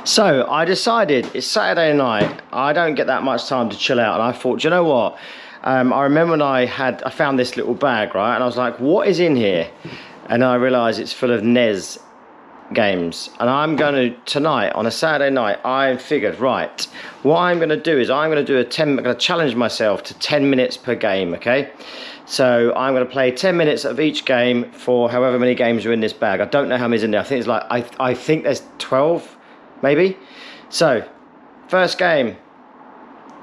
So I decided it's Saturday night, I don't get that much time to chill out, and I thought, you know what, I remember when I found this little bag, right, and I was like, what is in here? And I realised it's full of NES games, and I'm going to, tonight on a Saturday night, I figured, right, what I'm going to do is I'm going to challenge myself to 10 minutes per game, okay? So I'm going to play 10 minutes of each game for however many games are in this bag. I don't know how many's in there. I think it's like, I think there's 12 maybe. So first game,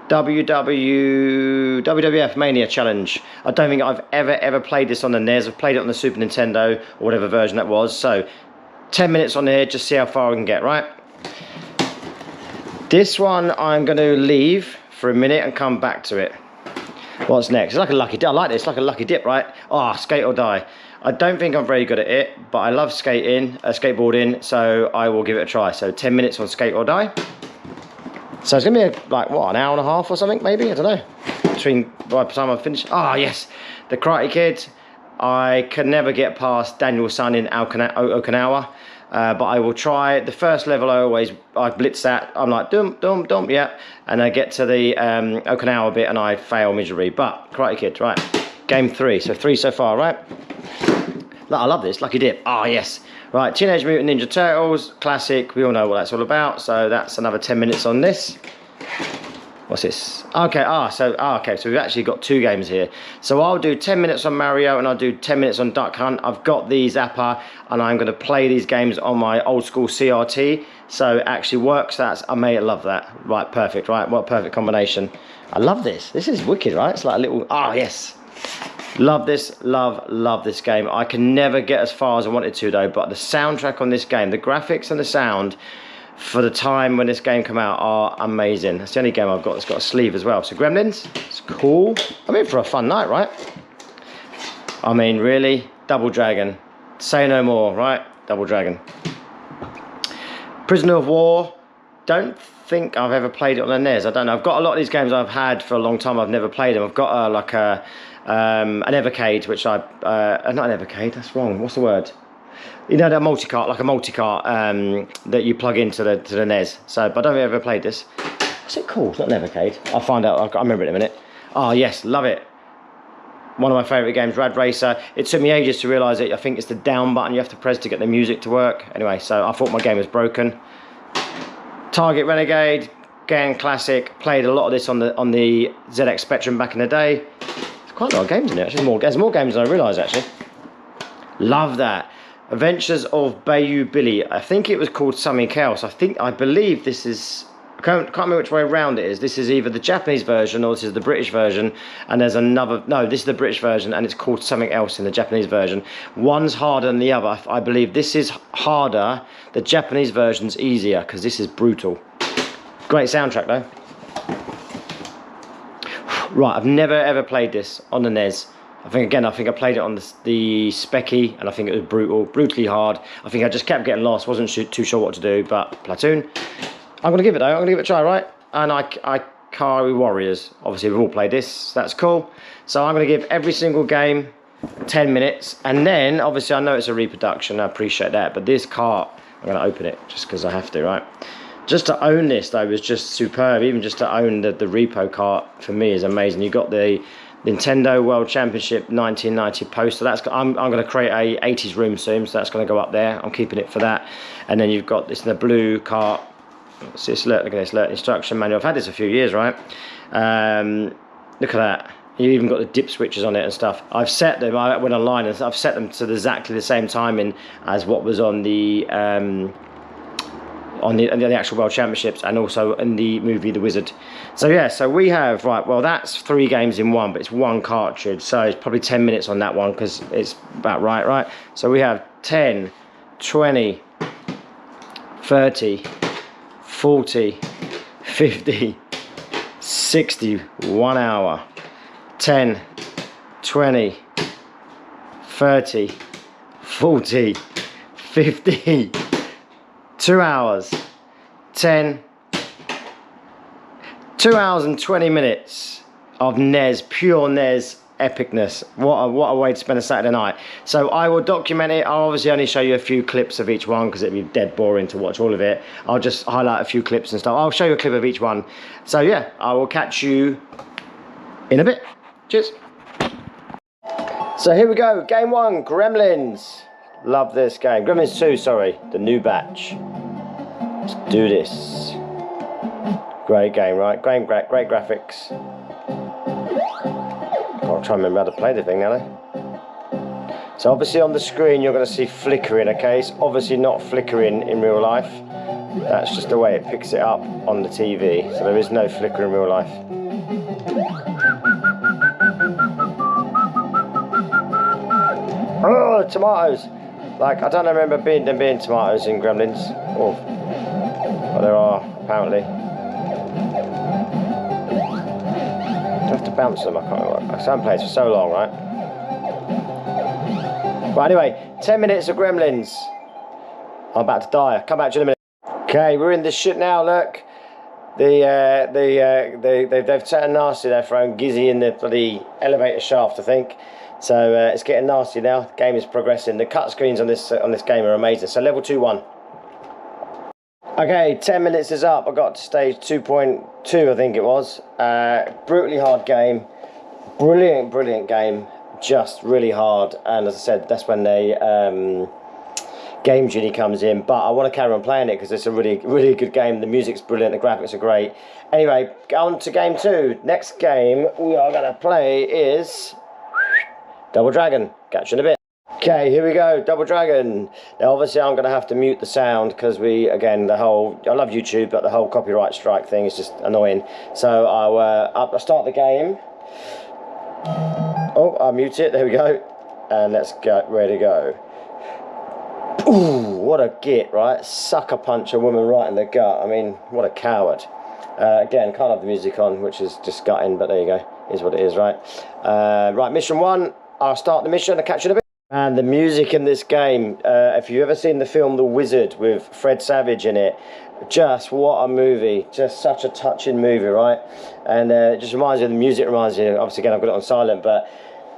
WWF Mania Challenge. I don't think I've ever played this on the NES. I've played it on the Super Nintendo or whatever version that was. So 10 minutes on here, just see how far I can get, right? This one I'm going to leave for a minute and come back to it. What's next? It's like a lucky dip. I like this, like a lucky dip, right? Oh, skate or die. I don't think I'm very good at it, but I love skateboarding, so I will give it a try. So 10 minutes on skate or die. So it's gonna be like, what, an hour and a half or something, maybe? I don't know. By the time I finish. Ah, yes, the Karate Kid. I can never get past Daniel's son in Okinawa, but I will try. The first level I blitz that. I'm like, dum, dum, dum, yeah. And I get to the Okinawa bit and I fail miserably. But Karate Kid, right. Game 3, so 3 so far, right? I love this, lucky dip. Ah, yes. Right, Teenage Mutant Ninja Turtles, classic. We all know what that's all about. So that's another 10 minutes on this. What's this? Okay, okay, so we've actually got 2 games here. So I'll do 10 minutes on Mario and I'll do 10 minutes on Duck Hunt. I've got the Zapper and I'm going to play these games on my old school CRT. So it actually works. I may love that. Right, perfect, right? What a perfect combination. I love this. This is wicked, right? It's like a little, yes. Love this, love this game. I can never get as far as I wanted to though, but the soundtrack on this game, the graphics and the sound for the time when this game came out are amazing. That's the only game I've got that's got a sleeve as well. So Gremlins, it's cool. I'm in for a fun night, right? I mean, really? Double Dragon. Say no more, right? Double Dragon. Prisoner of War. Don't think I've ever played it on the NES. I don't know. I've got a lot of these games I've had for a long time. I've never played them. I've got an Evercade, which not an Evercade. That's wrong. What's the word? You know, that multi-cart, like a multi-cart that you plug into the NES. So, but I don't think I've ever played this. What's it called? It's not an Evercade. I'll find out. I'll remember it in a minute. Oh yes, love it. One of my favourite games, Rad Racer. It took me ages to realise it. I think it's the down button you have to press to get the music to work. Anyway, so I thought my game was broken. Target Renegade, again classic. Played a lot of this on the ZX Spectrum back in the day. There's quite a lot of games in it. Actually, there's more games than I realised actually. Love that. Adventures of Bayou Billy. I think it was called something else. I believe this is. I can't remember which way around it is. This is either the Japanese version or this is the British version. And there's another. No, this is the British version, and it's called something else in the Japanese version. One's harder than the other. I believe this is harder. The Japanese version's easier because this is brutal. Great soundtrack though. Right, I've never ever played this on the NES. I think I played it on the Specky, and I think it was brutally hard. I think I just kept getting lost, wasn't too sure what to do, but Platoon. I'm going to give it though, I'm going to give it a try, right? And Ikari Warriors, obviously we've all played this, that's cool. So I'm going to give every single game 10 minutes, and then, obviously I know it's a reproduction, I appreciate that, but this cart, I'm going to open it, just because I have to, right? Just to own this though was just superb, even just to own the repo cart, for me, is amazing. You've got the Nintendo World Championship 1990 poster. I'm going to create a 80s room soon, so that's going to go up there. I'm keeping it for that. And then you've got this in the blue cart. What's this? Look at this. Alert instruction manual. I've had this a few years, right? Look at that. You even got the dip switches on it and stuff. I've set them. I went online and I've set them to exactly the same timing as what was on the actual World Championships, and also in the movie The Wizard. So yeah, so we have, right, well that's 3 games in one, but it's 1 cartridge, so it's probably 10 minutes on that one because it's about right? So we have 10, 20, 30, 40, 50, 60, 1 hour, 10, 20, 30, 40, 50, 2 hours, 2 hours and 20 minutes of NES, pure NES epicness. What a way to spend a Saturday night. So I will document it. I'll obviously only show you a few clips of each one because it'd be dead boring to watch all of it. I'll just highlight a few clips and stuff. I'll show you a clip of each one. So yeah, I will catch you in a bit. Cheers. So here we go, game 1, Gremlins. Love this game. Gremlins 2, sorry, the new batch. Let's do this. Great game, right? Great graphics. I'll try and remember how to play the thing now. So obviously on the screen you're going to see flickering, okay? It's obviously not flickering in real life. That's just the way it picks it up on the TV. So there is no flicker in real life. Oh, tomatoes! Like, I don't remember them being tomatoes in Gremlins. Oh, but there are, apparently. I have to bounce them, I can't remember. I haven't played for so long, right? But anyway, 10 minutes of Gremlins. I'm about to die. I'll come back to you in a minute. Okay, we're in this shit now, look. They've turned nasty, they're throwing Gizzy in the bloody elevator shaft, I think. So it's getting nasty now. The game is progressing. The cut screens on this game are amazing. So level 2-1. Okay, 10 minutes is up. I got to stage 2.2, I think it was. Brutally hard game. Brilliant game. Just really hard. And as I said, that's when the Game Genie comes in. But I want to carry on playing it because it's a really good game. The music's brilliant. The graphics are great. Anyway, on to game 2. Next game we are going to play is Double Dragon. Catch you in a bit. Okay, here we go, Double Dragon. Now obviously I'm going to have to mute the sound because again, I love YouTube, but the whole copyright strike thing is just annoying. So I'll start the game. Oh, I'll mute it, there we go. And let's get ready to go. Ooh, what a git, right? Sucker punch a woman right in the gut. I mean, what a coward. Again, can't have the music on, which is just gutting, but there you go. Is what it is, right? Right, mission 1. I'll start the mission and catch you in a bit. And the music in this game, if you've ever seen the film The Wizard with Fred Savage in it, just what a movie. Just such a touching movie, right? And it just reminds you, the music reminds you, obviously again I've got it on silent, but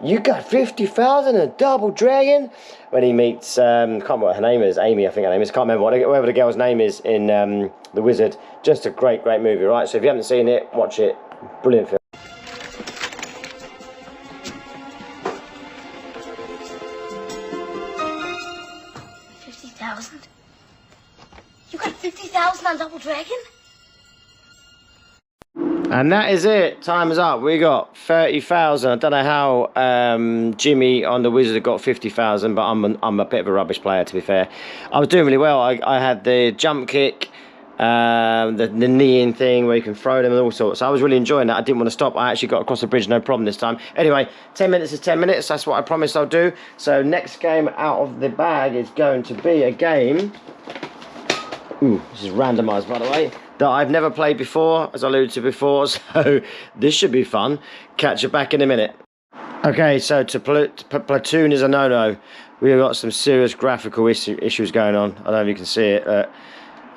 you got 50,000 and Double Dragon? When he meets, can't remember what her name is, Amy I think her name is, can't remember whatever the girl's name is in The Wizard. Just a great movie, right? So if you haven't seen it, watch it. Brilliant film. 50,000? You got 50,000 on Double Dragon? And that is it. Time is up. We got 30,000. I don't know how Jimmy on the Wizard got 50,000, but I'm a bit of a rubbish player, to be fair. I was doing really well. I had the jump kick, the knee-in thing where you can throw them and all sorts. So I was really enjoying that. I didn't want to stop. I actually got across the bridge, no problem this time. Anyway, 10 minutes is 10 minutes. That's what I promised I'll do. So next game out of the bag is going to be a game. Ooh, this is randomised, by the way, that I've never played before, as I alluded to before, so this should be fun. Catch you back in a minute. Okay, so Platoon is a no-no. We've got some serious graphical issues going on. I don't know if you can see it. I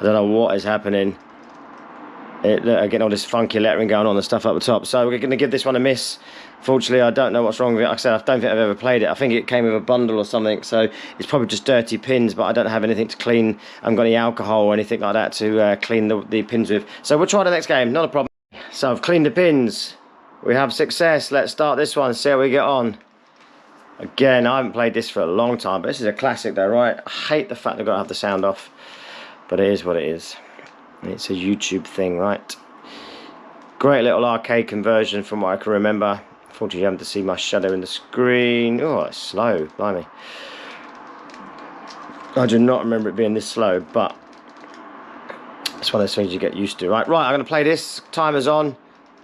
don't know what is happening. Getting all this funky lettering going on and stuff up the top. So we're going to give this one a miss. Fortunately, I don't know what's wrong with it. Like I said, I don't think I've ever played it. I think it came with a bundle or something, so it's probably just dirty pins, but I don't have anything to clean. I haven't got any alcohol or anything like that to clean the pins with. So we'll try the next game, not a problem. So I've cleaned the pins. We have success. Let's start this one, see how we get on. Again, I haven't played this for a long time, but this is a classic though, right? I hate the fact I've got to have the sound off, but it is what it is. It's a YouTube thing, right? Great little arcade conversion from what I can remember. Unfortunately, you have to see my shadow in the screen. Oh, it's slow, blimey. I do not remember it being this slow, but it's one of those things you get used to. Right, I'm going to play this. Timer's on.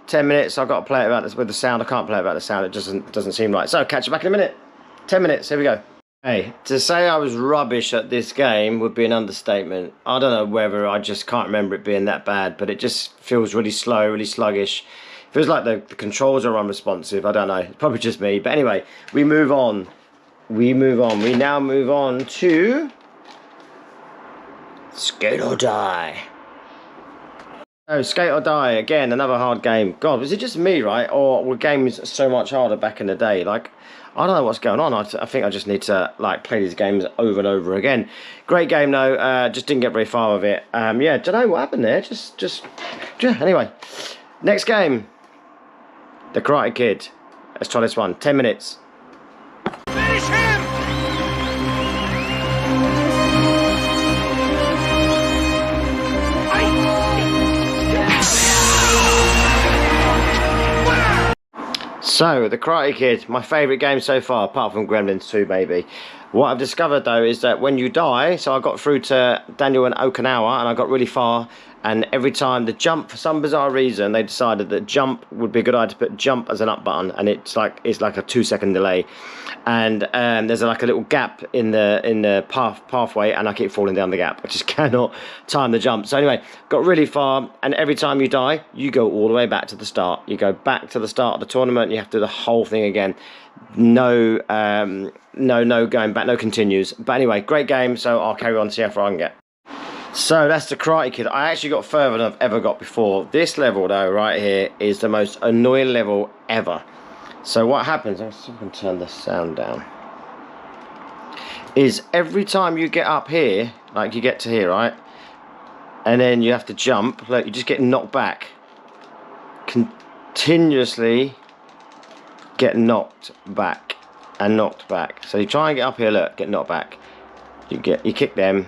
10 minutes. I've got to play it about this with the sound. I can't play it without the sound. It doesn't seem right. So, catch you back in a minute. 10 minutes. Here we go. Hey, to say I was rubbish at this game would be an understatement. I don't know whether I just can't remember it being that bad, but it just feels really slow, really sluggish. Feels like the controls are unresponsive. I don't know. It's probably just me. But anyway, we move on. We now move on to Skate or Die. Oh, Skate or Die, again, another hard game. God, was it just me, right? Or were games so much harder back in the day? Like, I don't know what's going on. I think I just need to, like, play these games over and over again. Great game, though. Just didn't get very far with it. Yeah, don't know what happened there. Yeah, anyway. Next game. The Karate Kid. Let's try this one. 10 minutes. Finish him! So, The Karate Kid, my favourite game so far, apart from Gremlin 2, maybe. What I've discovered, though, is that when you die, so I got through to Daniel and Okinawa, and I got really far, and every time the jump, for some bizarre reason, they decided that jump would be a good idea to put jump as an up button, and it's like a 2-second delay. And there's like a little gap in the pathway, and I keep falling down the gap. I just cannot time the jump. So anyway, got really far, and every time you die, you go all the way back to the start. You go back to the start of the tournament. You have to do the whole thing again. No going back, no continues. But anyway, great game. So I'll carry on to see how far I can get. So that's the Karate Kid. I actually got further than I've ever got before. This level, though, right here, is the most annoying level ever. So what happens, I'm going to turn the sound down, is every time you get up here, like you get to here, right, and then you have to jump, look, you just get knocked back. Continuously get knocked back and knocked back. So you try and get up here, look, get knocked back. You kick them,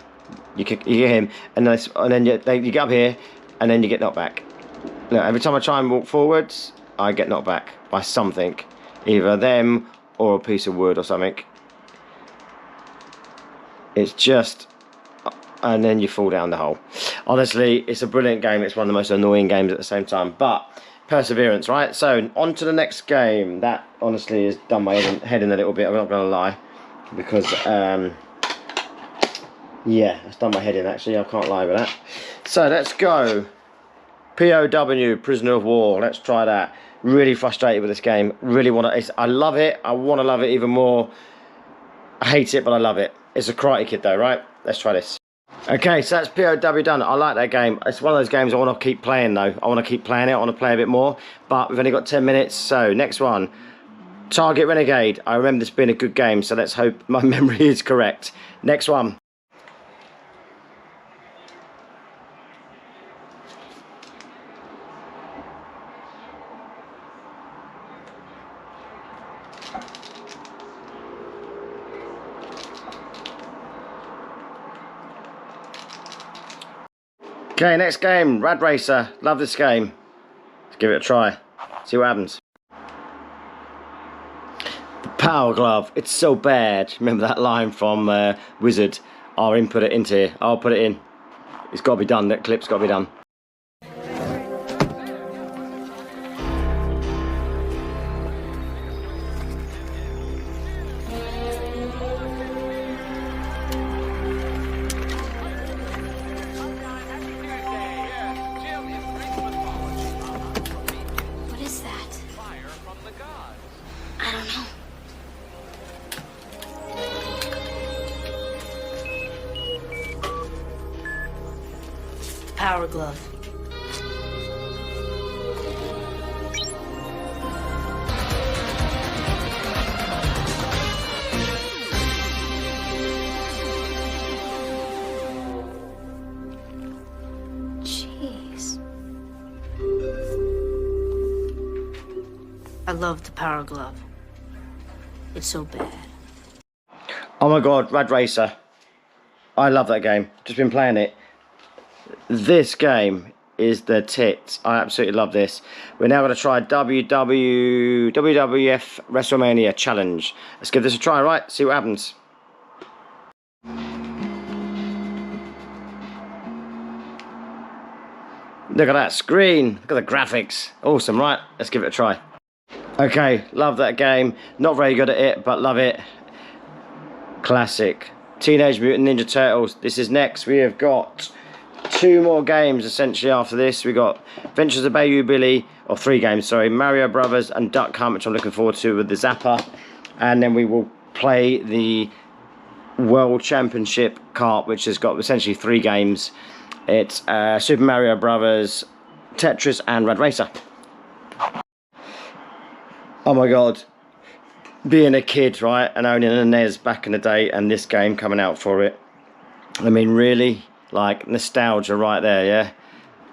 you hit him, and then you get up here, and then you get knocked back. Look, every time I try and walk forwards, I get knocked back by something, either them or a piece of wood or something. It's just, and then you fall down the hole. Honestly, it's a brilliant game. It's one of the most annoying games at the same time, but perseverance, right? So on to the next game. That honestly has done my head in a little bit, I'm not gonna lie, because yeah, it's done my head in, actually. I can't lie with that. So let's go. POW, Prisoner of War. Let's try that. Really frustrated with this game. Really want to. I love it. I want to love it even more. I hate it, but I love it. It's a Karate Kid, though, right? Let's try this. Okay, so that's POW done. I like that game. It's one of those games I want to keep playing, though. I want to keep playing it. I want to play a bit more. But we've only got 10 minutes. So next one. Target Renegade. I remember this being a good game, so let's hope my memory is correct. Next one. Okay, next game, Rad Racer. Love this game. Let's give it a try. See what happens. The Power Glove. It's so bad. Remember that line from Wizard? I'll input it into here. I'll put it in. It's got to be done. That clip's got to be done. Power Glove. Jeez. I love the Power Glove. It's so bad. Oh my god, Rad Racer. I love that game. Just been playing it. This game is the tits. I absolutely love this. We're now going to try WWF WrestleMania Challenge. Let's give this a try, right? See what happens. Look at that screen. Look at the graphics. Awesome, right? Let's give it a try. Okay, love that game. Not very good at it, but love it. Classic. Teenage Mutant Ninja Turtles. This is next. We have got 2 more games essentially after this. We got Adventures of Bayou Billy, or 3 games, sorry, Mario Brothers and Duck Hunt, which I'm looking forward to with the Zapper. And then we will play the World Championship Kart, which has got essentially 3 games. It's Super Mario Brothers, Tetris and Rad Racer. Oh my god, being a kid, right, and owning a NES back in the day, and this game coming out for it, I mean, really, like, nostalgia right there, yeah?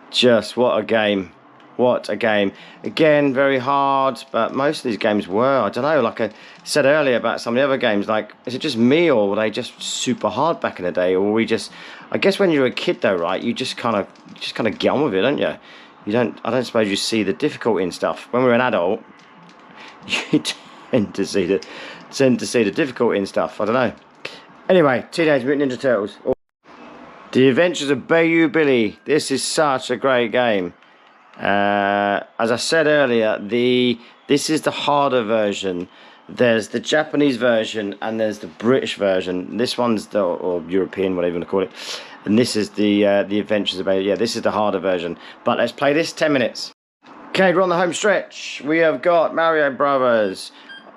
Just what a game. What a game. Again, very hard, but most of these games were, I don't know, like I said earlier about some of the other games, like, is it just me, or were they just super hard back in the day, or were we just, I guess when you're a kid though, right, you just kind of get on with it, don't you? I don't suppose you see the difficulty in stuff. When we're an adult, you tend to see the difficulty in stuff, I don't know. Anyway, Teenage Mutant Ninja Turtles. The Adventures of Bayou Billy. This is such a great game. As I said earlier, this is the harder version. There's the Japanese version and there's the British version. This one's the, or European, whatever you want to call it. And this is the Adventures of Bayou. Yeah, this is the harder version. But let's play this 10 minutes. Okay, we're on the home stretch. We have got Mario Brothers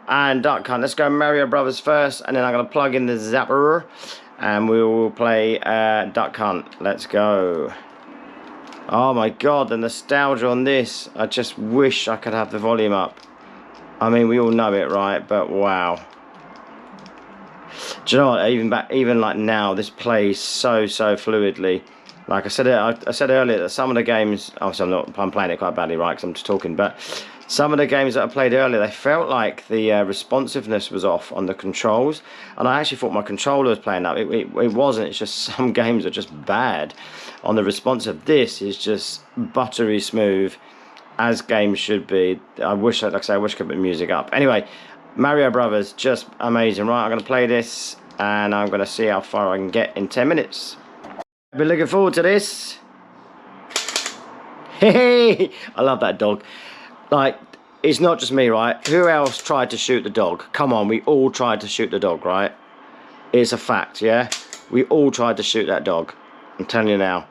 and Duck Hunt. Let's go Mario Brothers first, and then I'm going to plug in the zapper, and we will play Duck Hunt. Let's go. Oh my god, the nostalgia on this. I just wish I could have the volume up. I mean, we all know it, right? But wow. Do you know what? Even like now, this plays so fluidly. Like I said earlier, that some of the games, obviously I'm playing it quite badly, right? Because I'm just talking, but some of the games that I played earlier, they felt like the responsiveness was off on the controls, and I actually thought my controller was playing up. It wasn't. It's just some games are just bad on the responsive. This is just buttery smooth, as games should be. I wish, like I say, I wish I could put music up. Anyway, Mario Brothers, just amazing, right? I'm going to play this, and I'm going to see how far I can get in 10 minutes. I've been looking forward to this. Hey, I love that dog. Like, it's not just me, right? Who else tried to shoot the dog? Come on, we all tried to shoot the dog, right? It's a fact, yeah? We all tried to shoot that dog. I'm telling you now.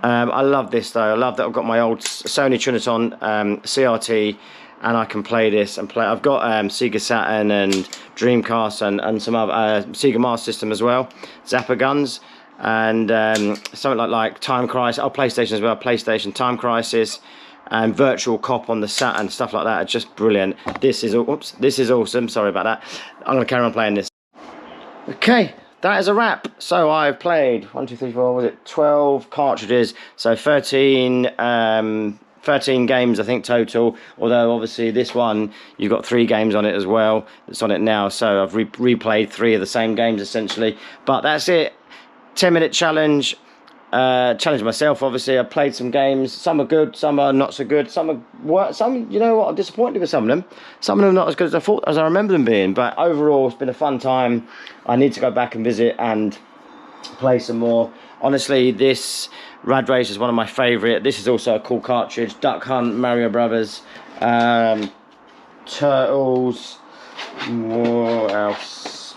I love this, though. I love that I've got my old Sony Triniton CRT, and I can play this and play. I've got Sega Saturn and Dreamcast and some other Sega Master System as well. Zapper guns. And something like Time Crisis, PlayStation as well, PlayStation, Time Crisis, and Virtual Cop on the Saturn, stuff like that are just brilliant. This is awesome. Sorry about that. I'm going to carry on playing this. Okay, that is a wrap. So I've played 1, 2, 3, 4. Was it 12 cartridges? So 13 games, I think, total. Although obviously this one, you've got 3 games on it as well. That's on it now. So I've replayed 3 of the same games essentially. But that's it. 10-minute challenge. Challenge myself, obviously. I played some games. Some are good, some are not so good. Some, you know what, I'm disappointed with some of them. Some of them not as good as I thought, as I remember them being. But overall, it's been a fun time. I need to go back and visit and play some more. Honestly, this Rad Racer is one of my favourite. This is also a cool cartridge. Duck Hunt, Mario Brothers, Turtles. What else?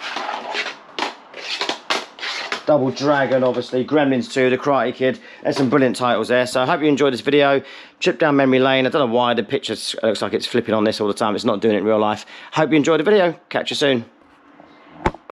Double Dragon, obviously, Gremlins 2, The Karate Kid. There's some brilliant titles there. So I hope you enjoyed this video. Trip down memory lane. I don't know why the picture looks like it's flipping on this all the time. It's not doing it in real life. Hope you enjoyed the video. Catch you soon.